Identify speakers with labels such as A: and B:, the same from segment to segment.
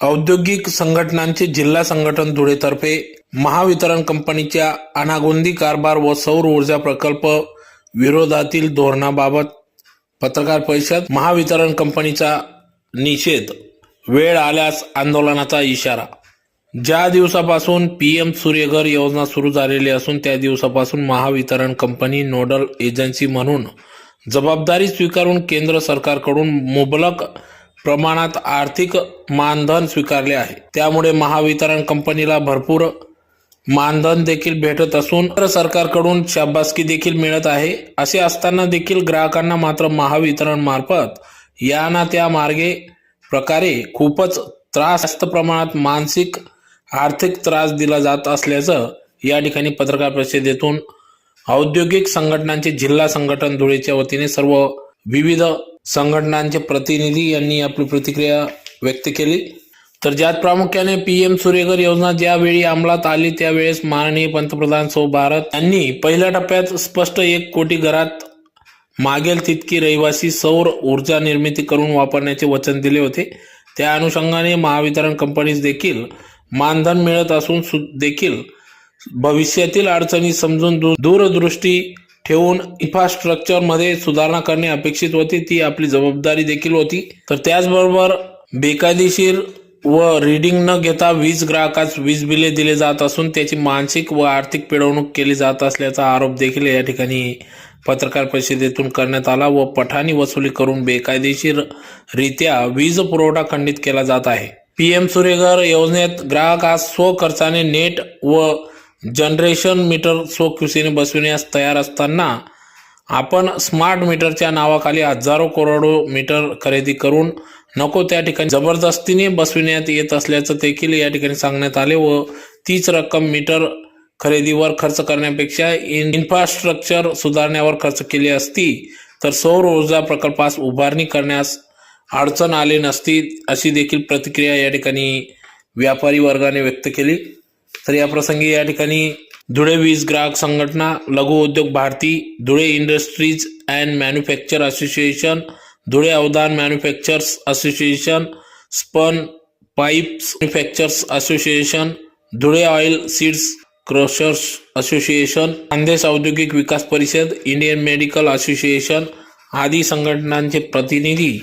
A: औद्योगिक संघटनांचे जिल्हा संघटन धुळेतर्फे महावितरण कंपनीच्या अनागोंदी कारभार व सौर ऊर्जा प्रकल्प विरोधातील धोरणाबाबत पत्रकार परिषद। महावितरण कंपनीचा निषेध, वेळ आल्यास आंदोलनाचा इशारा। ज्या दिवसापासून पीएम सूर्यघर योजना सुरू झालेली असून त्या दिवसापासून महावितरण कंपनी नोडल एजन्सी म्हणून जबाबदारी स्वीकारून केंद्र सरकारकडून मुबलक प्रमाणात आर्थिक मानधन स्वीकारले आहे। त्यामुळे महावितरण कंपनीला भरपूर मानधन देखील भेटत असून केंद्र सरकारकडून शाबासकी देखील मिळत आहे। असे असताना देखील ग्राहकांना मात्र महावितरण मार्फत या ना त्या मार्गे प्रकारे खूपच जास्त प्रमाणात मानसिक आर्थिक त्रास दिला जात असल्याचं या ठिकाणी पत्रकार परिषदेतून औद्योगिक संघटनांचे जिल्हा संघटन धुळेच्या वतीने सर्व विविध संघटनांचे प्रतिनिधी यांनी आपली प्रतिक्रिया व्यक्त केली। तर ज्यात प्रामुख्याने पीएम सूर्यघर योजना ज्यावेळी अंमलात आली त्यावेळेस माननीय पंतप्रधान सौ भारत यांनी पहिल्या टप्प्यात स्पष्ट 1 कोटी घरात मागेल तितकी रहिवासी सौर ऊर्जा निर्मिती करून वापरण्याचे वचन दिले होते। त्या अनुषंगाने महावितरण कंपनीस देखील मानधन मिळत असून देखील भविष्यातील अडचणी समजून दूरदृष्टी ठेवून इन्फ्रास्ट्रक्चर मध्ये सुधारणा करणे अपेक्षित होती, ती आपली जबाबदारी देखील होती। तर त्याचबरोबर बेकायदेशीर व रीडिंग न घेता वीज ग्राहकास वीज बिले दिले जात असून त्याची मानसिक व आर्थिक पिळवणूक केली जात असल्याचा आरोप देखील या ठिकाणी पत्रकार परिषदेतून करण्यात आला व पठाणी वसुली करून बेकायदेशीररित्या वीज पुरवठा खंडित केला जात आहे। पीएम सूर्यघर योजनेत ग्राहकास स्वखर्चाने नेट व जनरेशन मीटर स्वखुशीने बसविण्यास तयार असताना आपण स्मार्ट मीटरच्या नावाखाली हजारो करोडो मीटर खरेदी करून नको त्या ठिकाणी जबरदस्तीने बसविण्यात येत असल्याचं देखील या ठिकाणी सांगण्यात आले व तीच रक्कम मीटर खरेदीवर खर्च करण्यापेक्षा इन्फ्रास्ट्रक्चर सुधारण्यावर खर्च केली असती तर सौर ऊर्जा प्रकल्पास उभारणी करण्यास अडचण आली नसती, अशी देखील प्रतिक्रिया या ठिकाणी व्यापारी वर्गाने व्यक्त केली। तर या प्रसंगी या ठिकाणी धुळे वीज ग्राहक संघटना, Laghu Udyog Bharati, Dhule industries and manufacture association, Dhule Avadhan manufacturers association, spun pipes manufacturers association, Dhule oil seeds crushers association, Khandesh औद्योगिक विकास परिषद, इंडियन मेडिकल असोसिएशन आदी संघटनांचे प्रतिनिधी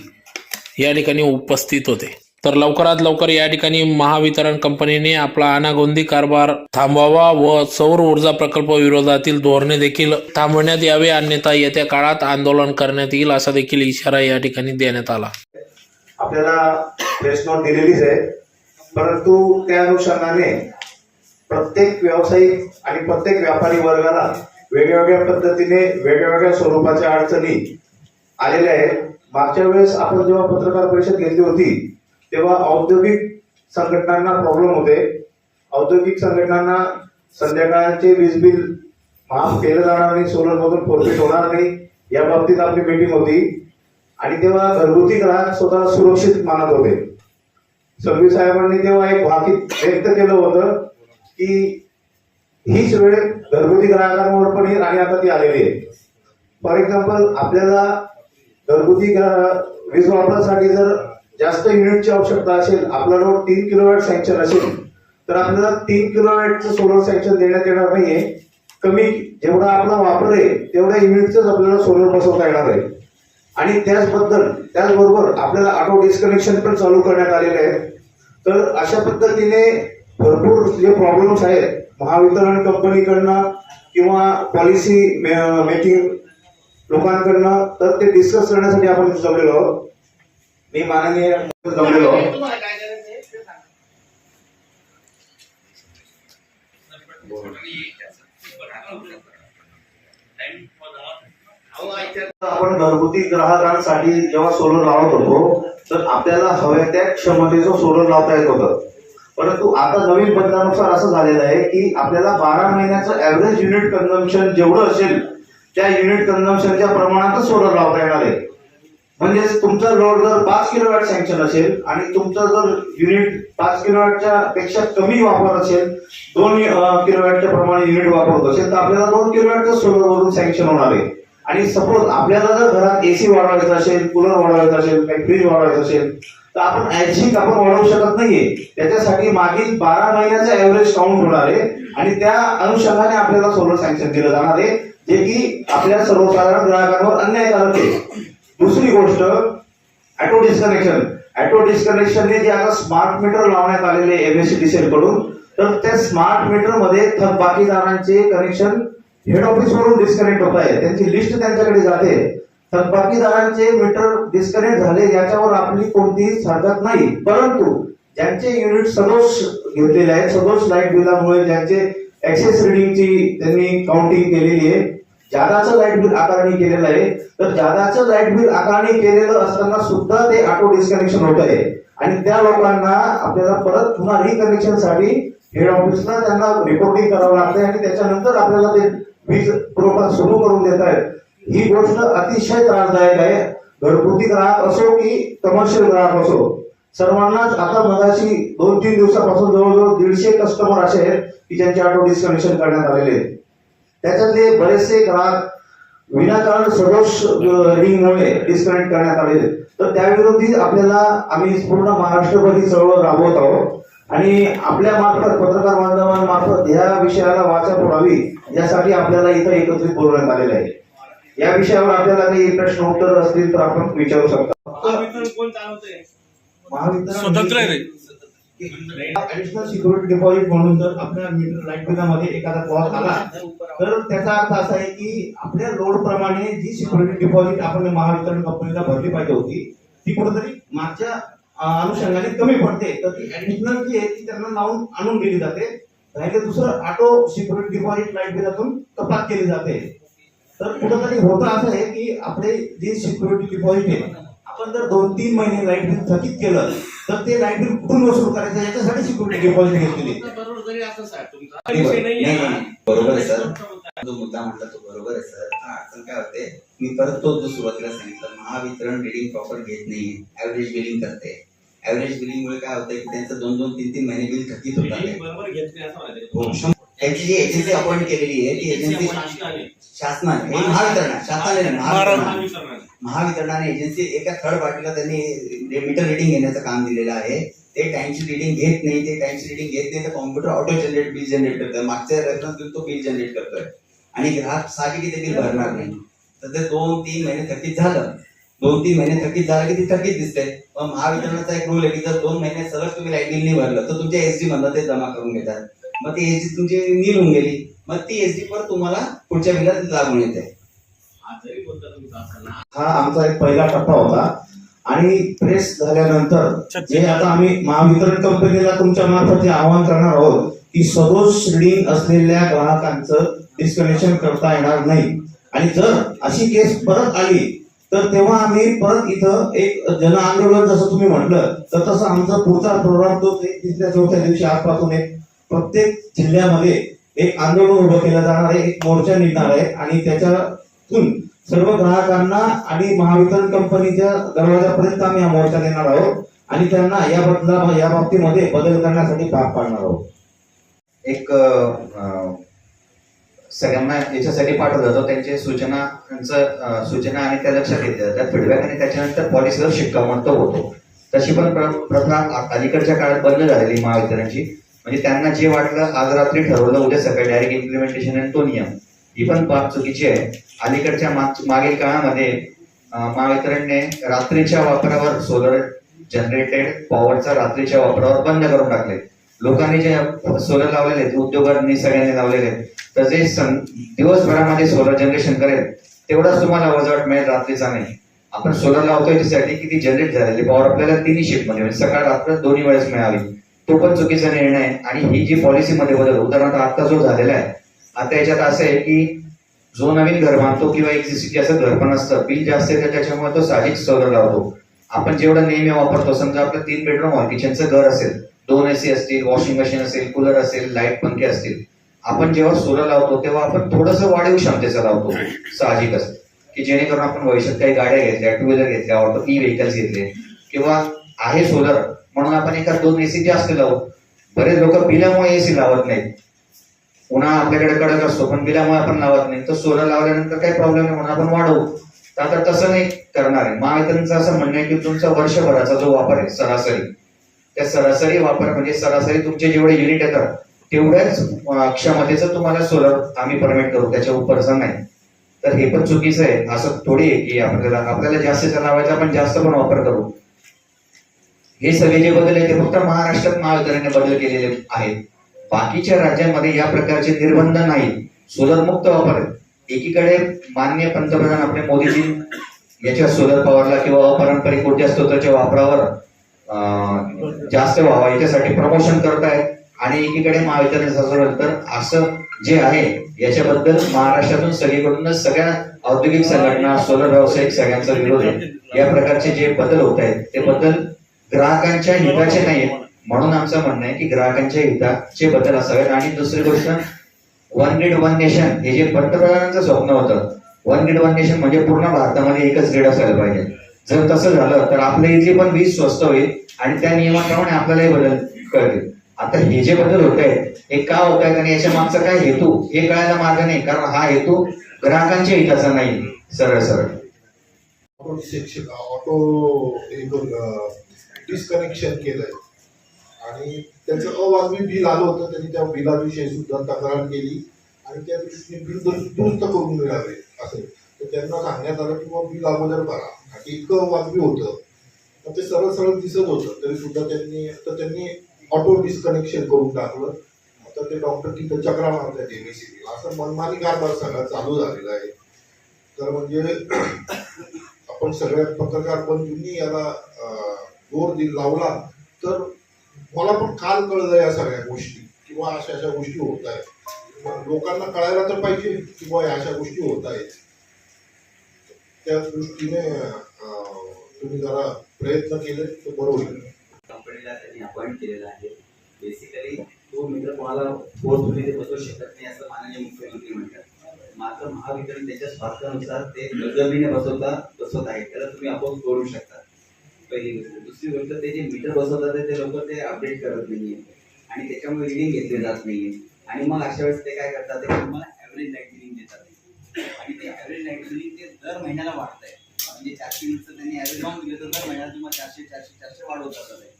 A: या ठिकाणी उपस्थित होते। तर लवकरात लवकर या ठिकाणी महावितरण कंपनीने आपला अनागोंदी कारभार थांबवावा व सौर ऊर्जा प्रकल्प विरोधातील धोरणे देखील थांबवण्यात यावे, अन्यथा येत्या काळात आंदोलन करण्यात येईल असा देखील इशारा या ठिकाणी देण्यात आला।
B: आपल्याला प्रेस नोट दिलेलीच आहे, परंतु त्या अनुषंगाने प्रत्येक व्यावसायिक आणि प्रत्येक व्यापारी वर्गाला वेगवेगळ्या पद्धतीने वेगवेगळ्या स्वरूपाच्या अडचणी आलेल्या आहेत। मागच्या वेळेस आपण जेव्हा पत्रकार परिषद घेतली होती तेव्हा औद्योगिक संघटनांना प्रॉब्लेम होते। औद्योगिक संघटनांना संध्याकाळचे वीज बिल माफ केलं जाणार नाही, सोलर मधून प्रॉफिट होणार नाही, या बाबतीत आपली मीटिंग होती आणि तेव्हा घरगुती ग्राहक स्वतः सुरक्षित मानत होते। सगळी साहेबांनी तेव्हा एक भाकीत व्यक्त केलं होतं की हीच वेळ घरगुती ग्राहकांवर पण येईल आणि आता ती आलेली आहे। फॉर एक्झाम्पल, आपल्याला घरगुती वीज वापरासाठी जर जास्त युनिटची आवश्यकता असेल, आपला लोड 3 किलोवॅट सँक्शन असेल तर आपल्याला 3 किलोवॅटचं सोलर सँक्शन देण्यात येणार नाहीये। कमी जेवढा आपला वापर आहे तेवढ्या युनिटच आपल्याला सोलर बसवता येणार आहे आणि त्याचबरोबर आपल्याला ऑटो डिस्कनेक्शन पण चालू करण्यात आलेले आहेत। तर अशा पद्धतीने भरपूर जे प्रॉब्लेम्स आहेत महावितरण कंपनीकडनं किंवा पॉलिसी मेकिंग लोकांकडनं, तर ते डिस्कस करण्यासाठी आपण जमलेलो आहोत। मी माननीय जमलेलो आहोत। आपण घरगुती ग्राहकांसाठी जेव्हा सोलर लावत होतो तर आपल्याला हव्या त्या क्षमतेचं सोलर लावता येत होतं, परंतु आता नवीन बदलानुसार असं झालेलं आहे की आपल्याला 12 महिन्याचं ऍव्हरेज युनिट कन्झम्पशन जेवढं असेल त्या युनिट कन्झम्पशनच्या प्रमाणातच सोलर लावता येणार आहे। म्हणजे तुमचा लोड जर 5 किलोवॅट सँक्शन असेल आणि तुमचा जर युनिट 5 किलोवॅटच्या पेक्षा कमी वापर असेल, 2 किलोवॅटच्या प्रमाणे युनिट वापरत असेल तर आपल्याला 2 किलोवॅटचं सोलर वरून सँक्शन होणार आहे। आणि सपोज आपल्याला जर घरात एसी वाढवायचा असेल, कूलर वाढवायचा असेल, काही फ्रीज वाढवायचं असेल, तर आपण ऐच्छिक आपण वाढवू शकत नाहीये. त्याच्यासाठी मागील 12 महिन्याचा ऍव्हरेज काउंट होणार आहे आणि त्या अनुषंगाने आपल्याला सोलर सँक्शन दिलं जाणार आहे, जे की आपल्या सर्वसाधारण ग्राहकांवर अन्यायकारक आहे. दुसरी गोष्ट, ऑटो डिस्कनेक्शन. ऑटो डिस्कनेक्शनने जे आता स्मार्ट मीटर लावण्यात आलेले MSCDCL कडून, तर त्या स्मार्ट मीटर मध्ये थकबाकीदारांचे कनेक्शन हेड ऑफिस वरून डिस्कनेक्ट होत आहे. त्यांची लिस्ट त्यांच्याकडे जाते. थकबाकीदारांचे मीटर डिस्कनेक्ट झाले याच्यावर आपली कोणतीही हरकत नाही, परंतु ज्यांचे युनिट सदोष घेतलेले आहेत, सदोष लाईट बिलामुळे ज्यांचे एक्सेस रिडिंगची त्यांनी काउंटिंग केलेली आहे, जादाचं लाईट बिल आकारणी केलेलं आहे, तर जादाचं लाईट बिल आकारणी केलेलं असताना सुद्धा ते ऑटो डिस्कनेक्शन होत आहे आणि त्या लोकांना आपल्याला परत पुन्हा रिकनेक्शनसाठी हेड ऑफिसला त्यांना रिपोर्टिंग करावं लागतंय आणि त्याच्यानंतर आपल्याला ते वीज पुरवठा सुरू करून देत आहेत. ही गोष्ट अतिशय त्रासदायक आहे. घरगुती ग्राहक असो की कमर्शियल ग्राहक असो, सर्वांनाच आता मगाशी 2-3 दिवसापासून जवळजवळ 150 कस्टमर असे आहेत की ज्यांचे ऑटो डिस्कनेक्शन करण्यात आलेले आहेत. त्याच्यातले बरेचसे ग्राहक विनाकारण सदोष रिंगमुळे डिस्कनेक्ट करण्यात आलेले. तर त्याविरोधी आपल्याला आम्ही पूर्ण महाराष्ट्रभर ही चळवळ राबवत आहोत आणि आपल्या मार्फत पत्रकार बांधवांमार्फत या विषयाला वाचा फोडावी यासाठी आपल्याला इथं एकत्रित बोलवण्यात आलेलं आहे. या विषयावर आपल्याला काही प्रश्न उत्तर असतील तर आपण विचारू शकता.
A: स्वतंत्र आहे.
B: ऍडिशनल सिक्युरिटी डिपॉझिट म्हणून जर आपल्या मीटर लाईट बिलामध्ये एखादा कॉस्ट आला तर त्याचा अर्थ असा आहे की आपल्या लोड प्रमाणे जी सिक्युरिटी डिपॉझिट आपण महावितरण कंपनीला भरली पाहिजे होती ती कुठेतरी मागच्या अनुषंगाने कमी पडते, तर ती ऍडिशनल जी आहे ती त्यांना लावून आणून दिली जाते. राहिले दुसरं ऑटो सिक्युरिटी डिपॉझिट लाईट बिलातून कपात केली जाते. तर कुठेतरी होतं असं आहे की आपले जे सिक्युरिटी डिपॉझिट आहे, आपण जर 2-3 महिने लाईट बिल थकीत केलं तर ते लाईट बिल कुठून वसूल करायचं याच्यासाठी सिक्युरिटी डिपॉझिट घेतलेली.
C: बरोबर आहे सर, जो मुद्दा म्हटला तो बरोबर आहे सर. अडचण काय होते, मी परत तो जो सुरुवातीला सांगितलं, महावितरण रिडिंग प्रॉपर घेत नाही, ऍव्हरेज बिलिंग करते. ऍव्हरेज बिलिंग मुळे काय होतंय की त्यांचं 2-2, 3-3 महिने बिल थकीत होतात. त्यांची जी एजन्सी अपॉइंट केलेली आहे ती एजन्सी शासनाने, महावितरणाने एजन्सी एका थर्ड पार्टीला त्यांनी मीटर रिडिंग घेण्याचं काम दिलेलं आहे. ते टाइमची रिडिंग घेत नाही, ते टाइमची रिडिंग घेत नाही तर computer auto generate bill generate करतोय. मागच्या रेफरन्स बिल तो बिल जनरेट करतोय आणि ग्राहक साहजिक ते बिल भरणार नाही. तर ते 2-3 महिने थकीत झालं, 2-3 महिने थकीत झालं की ती थकीत दिसते. पण महावितरणाचा एक रूल आहे की जर 2 महिने सलग तुम्ही लाईट बिल नाही भरलं तर तुमच्या एसडी मधनं ते जमा करून घेतात. मग ती एसडी तुमची नील होऊन गेली, मग ती एसडी परत तुम्हाला पुढच्या बिलात लागून येते.
B: हा आमचा एक पहिला टप्पा होता आणि प्रेस झाल्यानंतर जे आता आम्ही महावितरण कंपनीला तुमच्या मार्फत आवाहन करणार आहोत की सदोष रिडिंग असलेल्या ग्राहकांचं डिस्कनेक्शन करता येणार नाही आणि जर अशी केस परत आली तर तेव्हा आम्ही परत इथं एक जन आंदोलन जसं तुम्ही म्हटलं तर तसं आमचा पुढचा प्रोग्राम तो 3-4 दिवशी आजपासून एक प्रत्येक जिल्ह्यामध्ये एक आंदोलन उभं केलं जाणार आहे, एक मोर्चा निघणार आहे आणि त्याच्यातून सर्व ग्राहकांना आणि महावितरण कंपनीच्या दरवाजापर्यंत आम्ही हा मोर्चा देणार आहोत आणि त्यांना या बाबतीमध्ये बदल करण्यासाठी भाग पाडणार आहोत.
C: एक सगळ्यांना याच्यासाठी पाठवलं जातो, त्यांचे सूचना आणि त्या लक्षात घेतल्या जातात, फीडबॅक आणि त्याच्यानंतर पॉलिसीवर शिक्कामोर्तब होतो. तशी पण प्रथा अलीकडच्या काळात बंद झालेली महावितरणची. म्हणजे त्यांना जे वाटलं आज रात्री ठरवलं, उद्या सकाळी डायरेक्ट इम्प्लिमेंटेशन आणि तो नियम, ही पण बाब चुकीची आहे. अलीकडच्या मागील काळामध्ये महावितरणने रात्रीच्या वापरावर सोलर जनरेटेड पॉवरचा रात्रीच्या वापरावर बंद करून टाकले. लोकांनी जे सोलर लावलेले आहेत, उद्योगांनी सगळ्यांनी लावलेले आहेत, तर जे दिवसभरामध्ये सोलर जनरेशन करेल तेवढाच तुम्हाला वजावट मिळेल, रात्रीचा नाही. आपण सोलर लावतोय त्यासाठी की ती जनरेट झालेली पॉवर आपल्याला 3 शिफ्टमध्ये म्हणजे सकाळ रात्र दोन्ही वेळेस मिळावी, तो पण चुकीचा निर्णय आहे. आणि ही जी पॉलिसीमध्ये बदल, उदाहरणार्थ आता जो झालेला आहे, आता याच्यात असं आहे की जो नवीन घर बांधतो किंवा एक्झिस्टिंग असं घर पण असतं, बिल जास्त येतं त्याच्यामुळे तो साहजिक सोलर लावतो. आपण जेवढं नेहमी वापरतो, समजा आपलं 3 बेडरूम हॉल किचनचं घर असेल, 2 AC असतील, वॉशिंग मशीन असेल, कूलर असेल, लाईट पंखे असतील, आपण जेव्हा सोलर लावतो तेव्हा आपण थोडंसं वाढीव क्षमतेचं लावतो साहजिकच, की जेणेकरून आपण भविष्यात काही गाड्या घेतल्या, 2 व्हीलर घेतल्या, ऑटो ई-व्हेकल्स घेतले किंवा आहे सोलर म्हणून आपण 1-2 AC जास्त लावू. बरेच लोक बिलामुळे AC लावत नाहीत. उन्हाळा आपल्याकडे कडक असतो पण बिलामुळे आपण लावत नाही, तर सोलर लावल्यानंतर काही प्रॉब्लेम नाही म्हणून आपण वाढवू. तर आता तसं नाही करणार आहे. महावितरणचं असं म्हणणं आहे की तुमचा वर्षभराचा जो वापर आहे सरासरी, त्या सरासरी वापर म्हणजे सरासरी तुमचे जेवढे युनिट येतात तेवढ्याच क्षमतेचं तुम्हाला सोलर आम्ही परमिट करू, त्याच्या उपरचं नाही. तर हे पण चुकीचं आहे. असं थोडी आहे की आपल्याला जास्तीचा लावायचा आपण जास्त पण वापर करू. हे सगळे जे बदल आहे ते फक्त महाराष्ट्रात महावितरणने बदल केलेले आहेत. बाकीच्या राज्यांमध्ये या प्रकारचे निर्बंध नाही, सोलर मुक्त वापर आहे. एकीकडे माननीय पंतप्रधान आपले मोदीजी याच्या सोलर पॉवरला किंवा अपारंपरिक ऊर्जा स्त्रोताच्या वापरावर जास्त व्हावा याच्यासाठी प्रमोशन करतायत, आणि एकीकडे महावितरण तर असं जे आहे याच्याबद्दल महाराष्ट्रातून सगळीकडूनच सगळ्या औद्योगिक संघटना, सोलर व्यावसायिक सगळ्यांचा विरोध आहे. या प्रकारचे जे बदल होत आहेत ते बदल ग्राहकांच्या हिताचे नाहीत, म्हणून आमचं म्हणणं आहे की ग्राहकांच्या हिताचे बदल असावेत. आणि दुसरी गोष्ट, वन ग्रिड वन नेशन हे जे पंतप्रधानांचं स्वप्न होतं, वन ग्रिड वन नेशन म्हणजे पूर्ण भारतामध्ये एकच ग्रिड असायला पाहिजे. जर तसं झालं तर आपल्या इथली पण वीज स्वस्त होईल आणि त्या नियमाप्रमाणे आपल्यालाही बदल कळतील. आता हे जे बदल होत आहेत हे का होत आहेत आणि याच्या मागचा काय हेतू हे कळायला मार्ग नाही, कारण हा हेतू ग्राहकांच्या हिताचा नाही. सरळ
D: ऑटो डिस्कनेक्शन केलंय आणि त्याचं अवाजवी बिल आलं होतं, त्यांनी त्या बिलाविषयी सुद्धा तक्रार केली आणि त्या दृष्टीने बिल दुरुस्त करून मिळावे असेल तर त्यांना सांगण्यात आलं की बाबा बिल अगोदर करा, आणि इतकं वाजवी होतं तर ते सरळ सरळ दिसत होतं तरी सुद्धा त्यांनी ऑटो डिस्कनेक्शन करून टाकलं. आता ते डॉक्टर तिथं चक्रा मारतात एमएससीबी, असं मनमानी कारभार सगळा चालू झालेला आहे. तर म्हणजे आपण सगळ्या पत्रकार बंधूंनी याला जोर लावला तर मला पण काल कळलं या सगळ्या गोष्टी किंवा अशा गोष्टी होत आहेत. लोकांना कळायला तर पाहिजे की बाबा अशा गोष्टी होत आहेत. त्या दृष्टीने तुम्ही जरा प्रयत्न केले तर बरं होईल.
E: कंपनीला त्यांनी अपॉइंट केलेला आहे. बेसिकली तो मित्र कोणाला फोर्सफुली ते बसवू शकत नाही असं माननीय मुख्यमंत्री म्हणतात. मात्र महावितरण त्याच्या स्वार्थानुसार ते बळजबरीने बसवत आहेत, त्याला तुम्ही अपोज करू शकता. पहिली गोष्ट. दुसरी गोष्ट, ते जे मीटर बसवतात ते लोक ते अपडेट करत नाहीये आणि त्याच्यामुळे रिडिंग घेतली जात नाहीये. आणि मग अशा वेळेस ते काय करतात, ते तुम्हाला ॲव्हरेज लाईट बिलिंग देतात आणि ते ॲव्हरेज लाईट बिलिंग ते दर महिन्याला वाढत आहे. म्हणजे 400 युनिटचं त्यांनी ॲव्हरेज लावून दिलं तर दर महिन्याला तुम्हाला 400 वाढवतात आहे.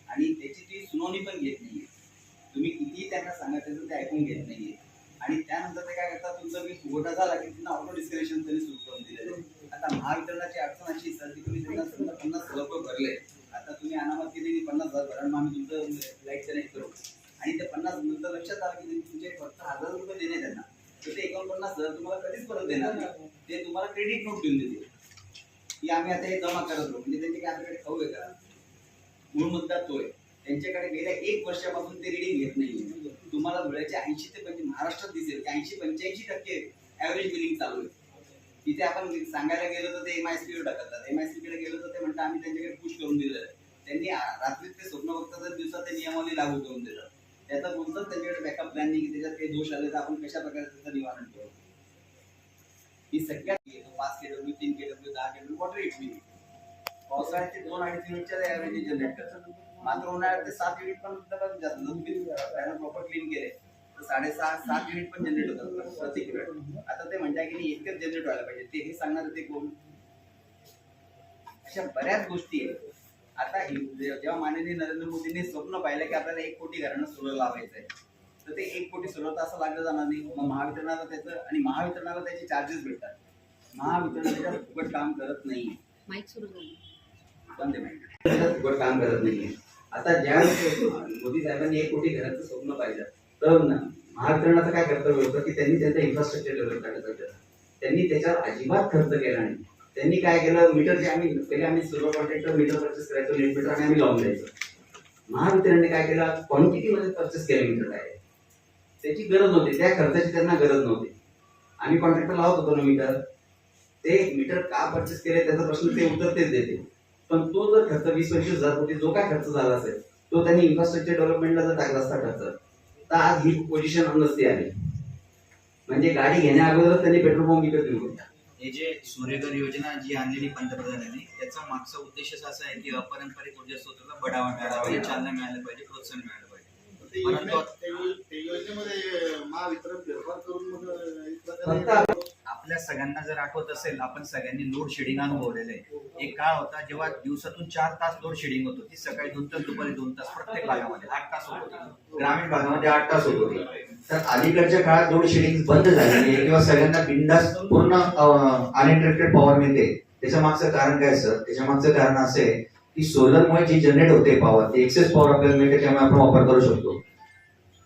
E: आणि त्याची ती सुनावणी पण घेत नाहीये. तुम्ही कितीही त्यांना सांगायचं ते ऐकून घेत नाहीये. आणि त्यानंतर ते काय करतात, तुमचा वीज फुगवटा झाला की त्यांना ऑटो डिस्कनेक्शन त्यांनी सुरू करून दिलेलं आहे. आता महावितरणाची अडचण अशी सर की तुम्ही त्यांना समजा 50,000 रुपये भरले, आता तुम्ही अनामत केली 50,000 भरा मग आम्ही तुमचं लाईट कनेक्ट करू, आणि ते 50 नंतर लक्षात आलं की तुमचे फक्त 1,000 रुपये देणे त्यांना, तर ते 49,000 तुम्हाला कधीच परत देणार नाही. ते तुम्हाला क्रेडिट नोट देऊन देतील की आम्ही आता हे जमा करत राहू. म्हणजे त्यांचे काय आपल्याकडे खाऊ आहे का? मूळ मुद्दा तो आहे. त्यांच्याकडे गेल्या 1 वर्षापासून ते रिडिंग घेत नाही. तुम्हाला धुळ्याचे 80 ते 85 महाराष्ट्रात दिसेल की 80-85% ॲव्हरेज बिलिंग चालू आहे. तिथे आपण सांगायला गेलो तर ते एमआयसीपीवर टाकतात. एमआयसीपीकडे गेलो तर ते म्हणतात आम्ही त्यांच्याकडे पुश करून दिलेलं आहे. त्यांनी रात्री ते स्वप्न बघतात तर दिवसात ते नियमावली लागू करून देतात. त्याचा कोणताच त्यांच्याकडे बॅकअप प्लॅन नाही की त्याच्यात काही दोष आले तर आपण कशा प्रकारे त्याचं निवारण करू. ही सगळ्यात 5 केडब्ल्यू 3 केडब्ल्यू 10 केडब्ल्यू वॉटर हिट बिलिंग पावसाळ्यात ते 2-2.5 युनिटच्या ॲव्हरेज जनरेट करतात. मात्र उन्हाळ्यात ते 7 युनिट पण जास्त प्रॉपर क्लीन केले तर 6.5-7 युनिट पण जनरेट होतात प्रति किलोमीटर. आता ते म्हणतात की इतकंच जनरेट व्हायला पाहिजे, ते हे सांगणार ते कोण? अशा बऱ्याच गोष्टी आहेत. आता जेव्हा माननीय नरेंद्र मोदींनी स्वप्न पाहिलं की आपल्याला 1 कोटी घरांना सोलर लावायचं आहे, तर ते 1 कोटी सोलर तर असं लागलं जाणार नाही. मग महावितरणाला त्याचं आणि महावितरणाला त्याचे चार्जेस भेटतात. महावितरण त्याच्यात फुकट काम करत नाही.
F: माईक सुरू झालं.
E: पण ते फुकट काम करत नाहीये. आता ज्या मोदी साहेबांनी 1 कोटी घराचं स्वप्न पाहिलं तर महावितरणाचं काय कर्तव्य होतं की त्यांनी त्यांचं इन्फ्रास्ट्रक्चर डेव्हलप करायचं होतं. त्यांनी त्याच्यावर अजिबात खर्च केला नाही. त्यांनी काय केलं, मीटर जे आम्ही सोलर कॉन्ट्रॅक्टर मीटर परचेस करायचो, नेट मीटर आणि आम्ही लावून द्यायचो. महावितरणने काय केलं, क्वांटिटीमध्ये परचेस केलं मीटर आहे. त्याची गरज नव्हती, त्या खर्चाची त्यांना गरज नव्हती. आम्ही कॉन्ट्रॅक्टर लावत होतो ना मीटर, ते मीटर का परचेस केले त्याचा प्रश्न ते उत्तर तेच देते. पण तो जर खर्च 20-25 हजार कोटी जो काय खर्च झाला असेल तो त्यांनी इन्फ्रास्ट्रक्चर डेव्हलपमेंटला जर टाकला असता खर्च, तर आज ही पोझिशन नसती आली. म्हणजे गाडी घेण्या अगोदर त्यांनी पेट्रोल पंप विकत घेऊ होता.
G: हे जे सूर्यघर योजना जी आणलेली पंतप्रधानांनी, त्याचा मागचा उद्देश असा आहे की अपारंपरिक ऊर्जा स्रोताला बढावा मिळाला पाहिजे, चालना मिळायला पाहिजे, प्रोत्साहन मिळालं पाहिजे. परंतु आपल्या सगळ्यांना जर आठवत असेल, आपण सगळ्यांनी लोड शेडिंग अनुभवलेलं आहे. एक काळ होता जेव्हा दिवसातून 4 तास लोड शेडिंग होत होती. सकाळी 2 तास, दुपारी 2 तास, प्रत्येक भागामध्ये 8 तास होत होती.
C: ग्रामीण भागामध्ये 8 तास होत होते. तर अलीकडच्या काळात लोड शेडिंग बंद झालेली आहे किंवा सगळ्यांना बिंदास पूर्ण अनइंटरप्टेड पॉवर मिळते. त्याच्या मागचं कारण काय सर? त्याच्या मागचं कारण असं आहे की सोलरमुळे जी जनरेट होते पॉवर, ते एक्सेस पॉवर आपल्याला मिळते, त्यामुळे आपण वापर करू शकतो.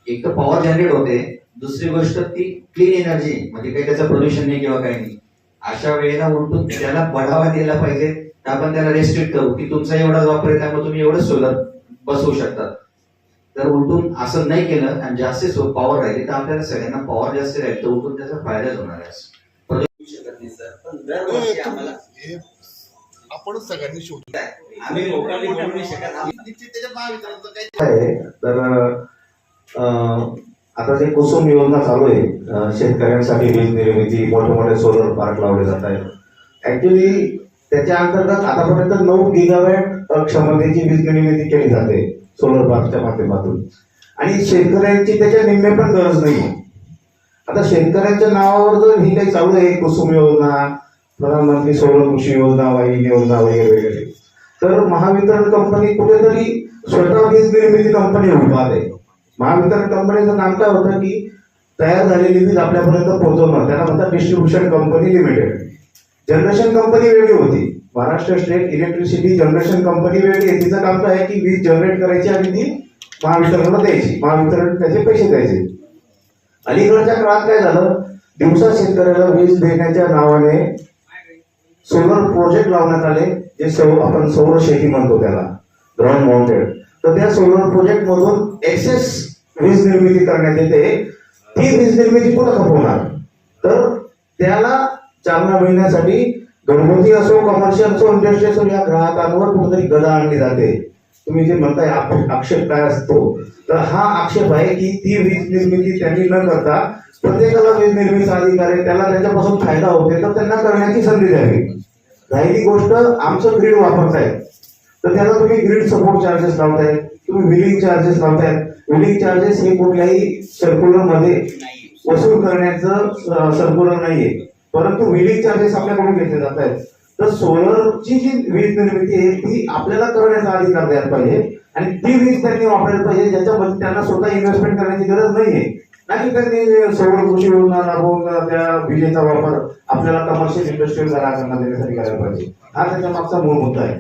C: एक तर पॉवर जनरेट होते, दुसरी गोष्ट ती क्लीन एनर्जी, म्हणजे काही त्याचं प्रदूषण नाही किंवा काही नाही. अशा वेळेला उलटून त्याला बढावा दिला पाहिजे. तर आपण त्याला रेस्ट्रिक्ट करू की तुमचा एवढाच वापर आहे, त्यामुळे तुम्ही एवढं सोलर बसवू शकता. तर उलटून असं नाही केलं आणि जास्त पॉवर राहिली तर आपल्याला सगळ्यांना पॉवर जास्त राहील, तर उलटून त्याचा फायदाच होणार आहे.
E: शकत नाही सर, पण दरवर्षी आम्हाला
D: हे आपण सगळ्यांनी शोधू.
E: आम्ही लोकांनी बोलू नाही शकत.
B: आहे तर आता जे कुसुम योजना चालू आहे, शेतकऱ्यांसाठी वीज निर्मिती, मोठे मोठे सोलर पार्क लावले जात आहेत. ऍक्च्युली त्याच्या अंतर्गत आतापर्यंत 9 गिगावॅट क्षमतेची वीज निर्मिती केली जाते सोलर पार्कच्या माध्यमातून, आणि शेतकऱ्यांची त्याच्या निम्मे पण गरज नाही. आता शेतकऱ्यांच्या नावावर जर ही काही चालू आहे कुसुम योजना, प्रधानमंत्री सौर कृषी योजना, वाहिनी योजना वगैरे वगैरे, तर महावितरण कंपनी कुठेतरी स्वतः वीज निर्मिती कंपनी उभा आहे. महावितरण कंपनीचं काम काय होतं की तयार झालेली वीज आपल्यापर्यंत पोहोचवणं, त्याला म्हणतात distribution company limited. Generation company वेगळी होती, Maharashtra state electricity generation company वेगळी आहे. तिचं काम काय आहे की वीज जनरेट करायची आणि ती महावितरणला द्यायची, महावितरण त्याचे पैसे द्यायचे. अलीकडच्या काळात काय झालं, दिवसा शेतकऱ्याला वीज देण्याच्या नावाने सोलर प्रोजेक्ट लावण्यात आले, जे आपण सौर शेती म्हणतो त्याला, ग्राउंड माउंटेड. तर त्या सोलर प्रोजेक्ट मधून एक्सेस वीज निर्मिती करण्यात येते. ती वीज निर्मिती कुठं खपवणार? तर त्याला चालना मिळण्यासाठी घरगुती असो, कमर्शियल असो, इंडस्ट्री असो, या ग्राहकांवर कुठेतरी गदा आणली जाते. तुम्ही जे म्हणताय आक्षेप काय असतो, तर हा आक्षेप आहे की ती वीज निर्मिती त्यांनी न करता प्रत्येकाला वीज निर्मितीचा अधिकार आहे, त्याला त्याच्यापासून फायदा होते, तर त्यांना करण्याची संधी द्यावी. राहिली गोष्ट आमचं ग्रीड वापरताय, तर त्याला तुम्ही ग्रीड सपोर्ट चार्जेस लावताय, तुम्ही बिलिंग चार्जेस लावताय. बिलिंग चार्जेस हे कुठल्याही सर्क्युलर मध्ये वसूल करण्याचं सर्क्युलर नाहीये, परंतु बिलिंग चार्जेस आपल्याकडून घेतले जात आहेत. तर सोलरची जी वीज निर्मिती आहे ती आपल्याला करण्याचा अधिकार द्यायला पाहिजे, आणि ती वीज त्यांनी वापरायला पाहिजे ज्याच्यामध्ये त्यांना स्वतः इन्व्हेस्टमेंट करण्याची गरज नाहीये. नाही त्यांनी सौर कृषी योजना राबवून त्या विजेचा वापर आपल्याला कमर्शियल इंडस्ट्रियल ग्राहकांना देण्यासाठी करायला पाहिजे. हा त्याच्या मागचा मूळ मुद्दा आहे.